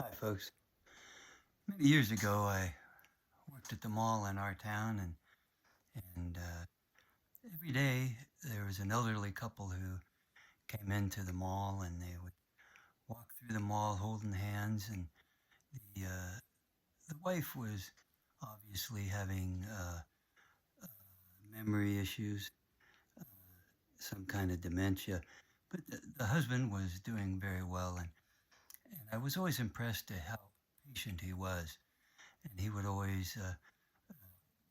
Hi, folks. Many years ago, I worked at the mall in our town, and every day there was an elderly couple who came into the mall, and they would walk through the mall holding hands. And the uh, the wife was obviously having uh, memory issues, uh, some kind of dementia, but the husband was doing very well, and I was always impressed at how patient he was, and he would always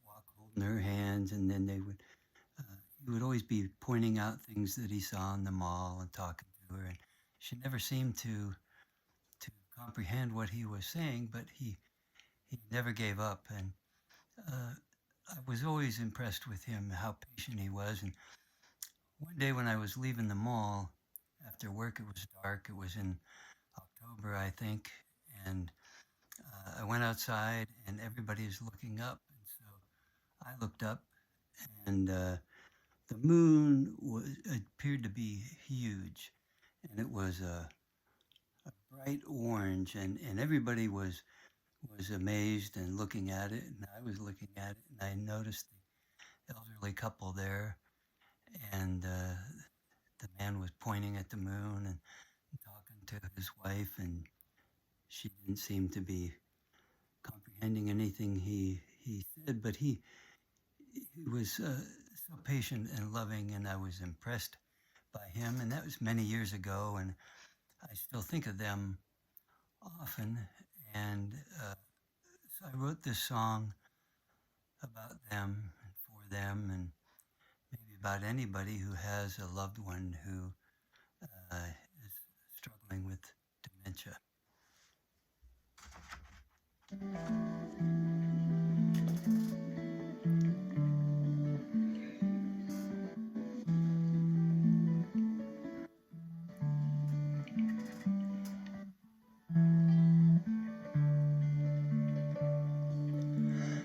walk holding her hands, and then he would always be pointing out things that he saw in the mall and talking to her, and she never seemed to comprehend what he was saying, but he never gave up, and uh, I was always impressed with him, how patient he was. And one day when I was leaving the mall after work, it was dark. It was in October, I think, and I went outside, and everybody was looking up, and so I looked up, and the moon appeared to be huge, and it was a bright orange, and everybody was amazed and looking at it, and I was looking at it, and I noticed the elderly couple there, and the man was pointing at the moon and talking to his wife, and she didn't seem to be comprehending anything he said, but he was so patient and loving, and I was impressed by him. And that was many years ago, and I still think of them often. And so I wrote this song about them and for them, and maybe about anybody who has a loved one who is struggling with dementia.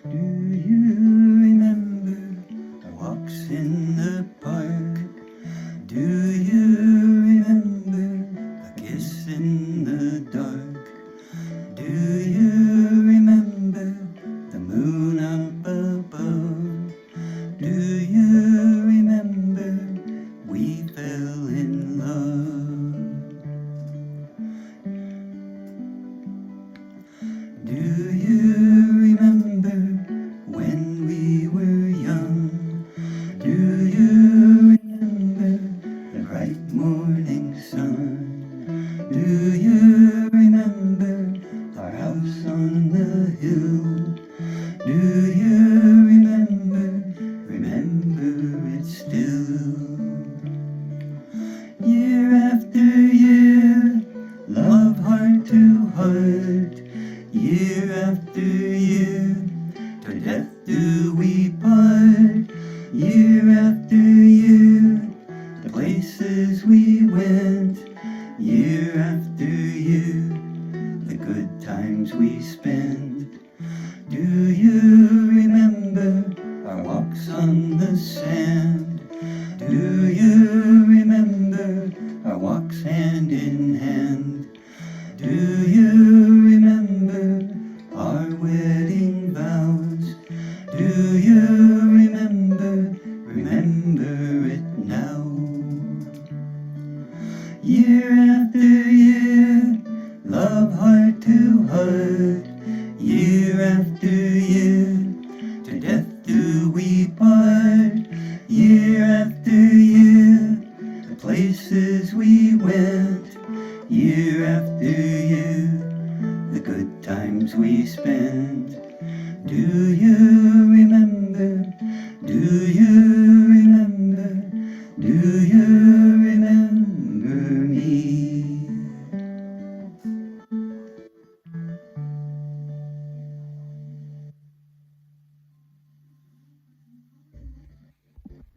Do you remember the walks in the park? Do you remember a kiss in the dark? Do you remember the moon up above? Do you remember we fell in love? Do you remember when we were young? Do you remember the bright morning sun? Do you remember our house on the hill? Do you remember it still? Year after year, love heart to heart. Year after year, to death do we part. Year after year, the places we went. Year after year, the good times we spent. Do you remember our walks on the sand? Do you remember our walks hand in hand? Do you remember our wedding vows? Do you remember it now? Year after year, love heart to heart. Year after year, to death do we part. Year after year, the places we went. Year after year, the good times we spent. Do